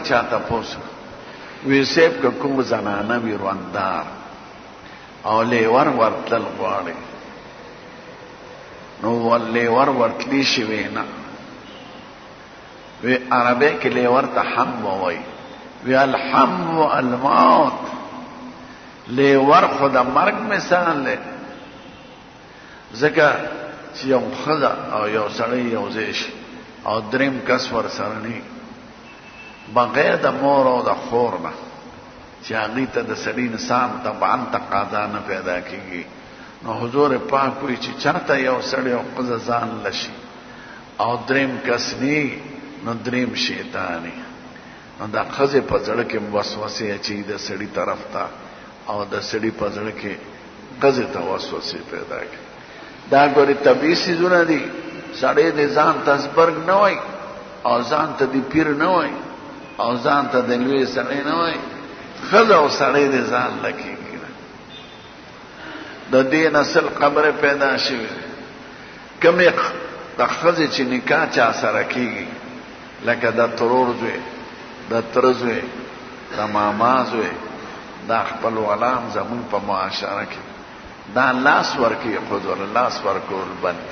چاته پوسو وی سیب که کوم زنانه وی رواندار او لیور ورتل غواړي نو لیور ورتلی شوی نه وی عربی کې لیور ته حم وای وی الحم الموت لیور خدا مرگ مثال له ځکه چې یو خدا او یو سړی یو ځای او دریم کس ور سره نه بغیر د مور او د خور نه چې هغې ته د سړي انسان طبعا تقاضا نه پیدا کېږي نو حضور پاک وایي چې چاته یو سړی او ښځه ځان لشي او دریم کس نی نو دریم شیطانی نو دا ښځې په زړه کې وسوسې اچوي د سړي طرف ته او د سړي په زړه کې ښځې ته وسوسې پیدا کوي دا ګورې طبیعي څیزونه دي سړی د ځان ته زبرګ نه وایي او ځان ته د پیر نه وایي او ځان ته د لوی سړی نه وایي ښځه او سړی د ځان لکېږي د دې نسل خبره پیدا شوې کمې د ښځې چې نکاح چا سره کېږي لکه د ترور زوی د تره زوی د ماما زوی دا خپل غلام زمون په معاشره کې دا لاس ورکوي حضور لاس ورکول بند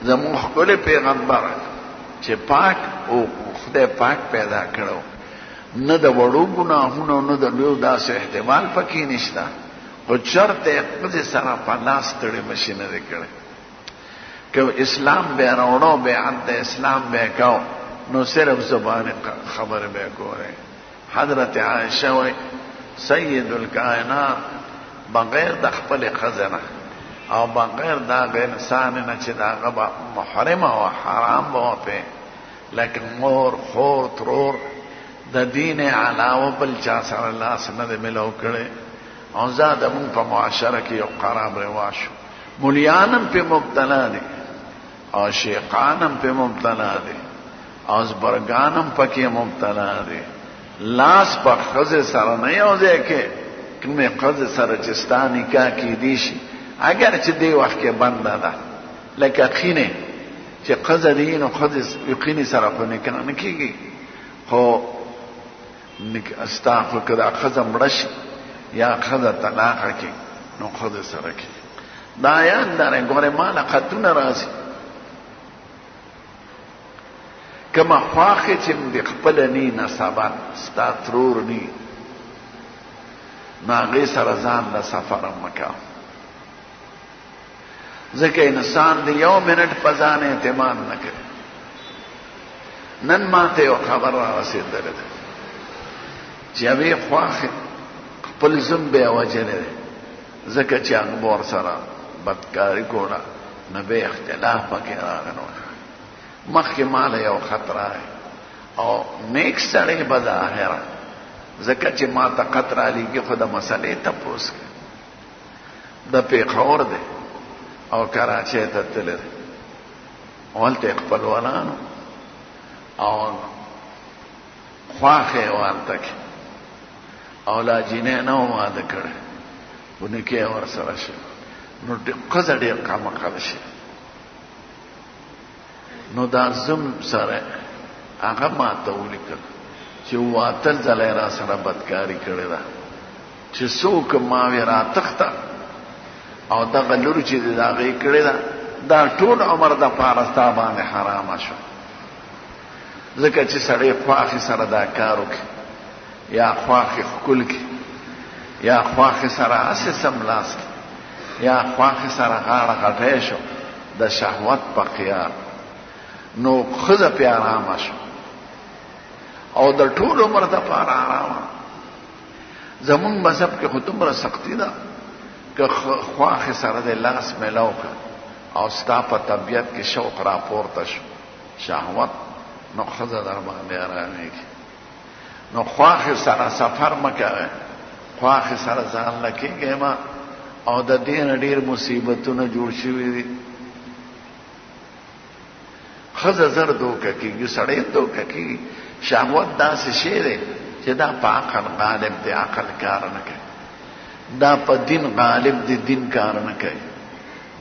زمون ښکلی پیغمبر چې پاک او خدای پاک پیدا کړو نه د وړو ګناهونو نه د لویو داسې احتمال پکې نشته خو چرته یې ښځې سره په لاس تړې مشي نه دی کړی که اسلام به راوړو بیعت د اسلام به کو نو صرف زبان خبر به کوله حضرت عائشہ وی سید الکائنات بغیر د خپل خزانه او بغیر دا انسان نه چې دا غبا محرم او حرام به په لیکن مور خور ترور د دین علاوه بل چا سره الله سره ملو کړي او زاده مون په معاشره کې یو خراب رواج مولیانم په مبتلا دي او شیخانم په مبتلا دي او زبرګانم پکې مبتلا دي لاس په خزه سره نه یو ځکه کومه خزه سره چې ستانی کا کې دي شي اگر چې دی وخت کې بند ده لکه خینه چې خزه دی نو خزه یقیني سره په نه کېږي خو استغفر کړه خزه مړش یا خزه طلاق کې نو خزه سره کې دا یان دا غوړې مال خاتون راځي کما خواخه چې د خپل نی نسبات ستا ترور نی ناغې سره ځان له سفر مکه ځکه انسان د یو منټ په ځان اعتماد نه کوي نن ماته یو خبر را رسېدلې ده چې هغې خواخې خپل ځم به وجلې ځکه چې انبور سره بدکاري کوله نه به اختلاف پکې راغنو مخکې مال یو خطر او نیک سړی به د آخره ځکه چې ما ته خطر علیږي خو د مسلې تپوس کوي د پیښور دی او کراچۍ ته تللی دی هلته خپلوانانو او خواښې والته کې او لا جینۍ نه و واده کړی خو نکاح ورسره شي نو ښځه ډېر قمقل شي نو دا زم سره هغه ما ته ولیکل چې واتل ځله را سره بدکاري کړې ده چې څوک ما وی را تخته او دغه لور چې د هغې کړې ده دا ټول عمر د پاره ستا باندې حرامه شو ځکه چې سړی خواښې سره دا کار وکړي یا خواښې ښکل کړي یا خواښې سره هسې سملاست یا خواښې سره غاړه غټی شو د شهوت په خیال نو ښځه پې آرامه شو او د ټول عمر دپاره آرامه زمونږ مذهب کې خو دومره سختي ده که خواښې سره د لاس میلو کړه او ستا په طبیعت کې شوق راپورته شو شهوت نو ښځه در باندې آرامېږي نو خواښې سره سفر مه کوئ خواښې سره ځان له کېږئ مه او د دې نه ډېر مصیبتونه جوړ شوي دي ښځه زر دوکه کېږي سړی دوکه کېږي شهوت داسې شی دی چې دا په عقل غالب دی عقل کار نه کوي دا په دین غالب دی دین کار نه کوي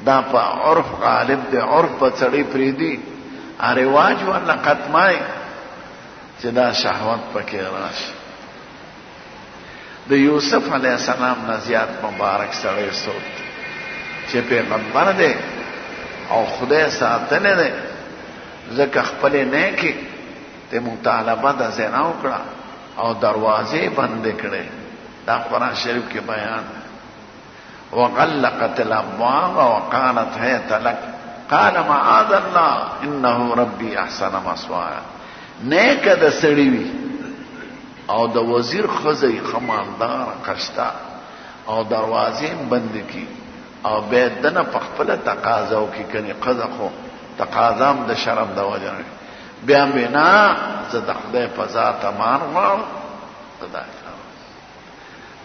دا په عرف غالب دی عرف په سړی پرېږدي رواج ورله ختمای چې دا شهوت پکې راشي. د یوسف علیه السلام نه زیات مبارک سړی څوک چې پیغمبر دی او خدای ساتلی دی، ځکه خپلې نیکې ته مطالبه د زنا وکړه او دروازې بندې کړې. دا قرآن شریف کې بیان. وغلقت الابواب وقالت هیت لک قال معاذ الله انه ربي احسن مثواي. نیکه د سړي وي او د وزیر خزی خمالدار قشتا او دروازې بند کی او به دنه په خپل تقاضا وکي کني قضا خو تقاضام د شرم د وجه بیا بنا زه د خدای په ذات امان غواړم.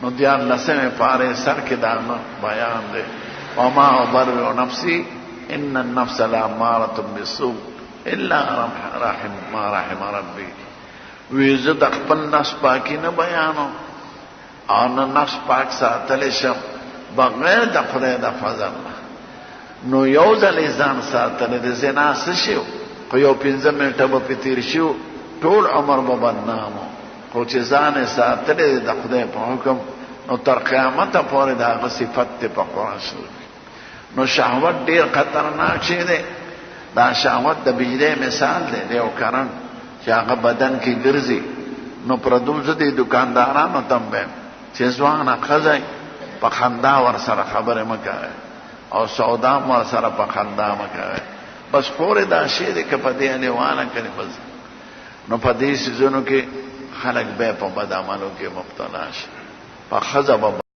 نو دیان لسمه پاره سر کې دا بیان دی. وما ابرئ نفسي ان النفس لاماره بالسوء الا ما رحم ربي. وی زه د خپل نفس پاکي نه بیانو او نه نفس پاک ساتلی شم بغیر د خدای د فضل. نو یو ځل ځان ساتلی د زنا څه شو خو یو 15 منټه به پې تېر شو ټول عمر به بدنامو. خو چې ځان ساتلی د خدای په حکم نو تر قیامته پورې د هغه صفت دی په قرآن شریف. نو شهوت ډېر خطرناک شی دی. دا شهوت د بجلی مثال دی د یو کرنټ چې هغه بدن کې ګرځي. نو پردو زه د دکاندارانو ته هم وایم چې ځوانه ښځی په خندا ورسره خبرې مه کوئ او سودا هم ورسره په خندا مه کوئ. بس پورې دا شی دی که په دې لیوانه کړي بس نو په دې څیزونو کې خلک بیا په بد عملو کې مبتلا شي. په ښځه به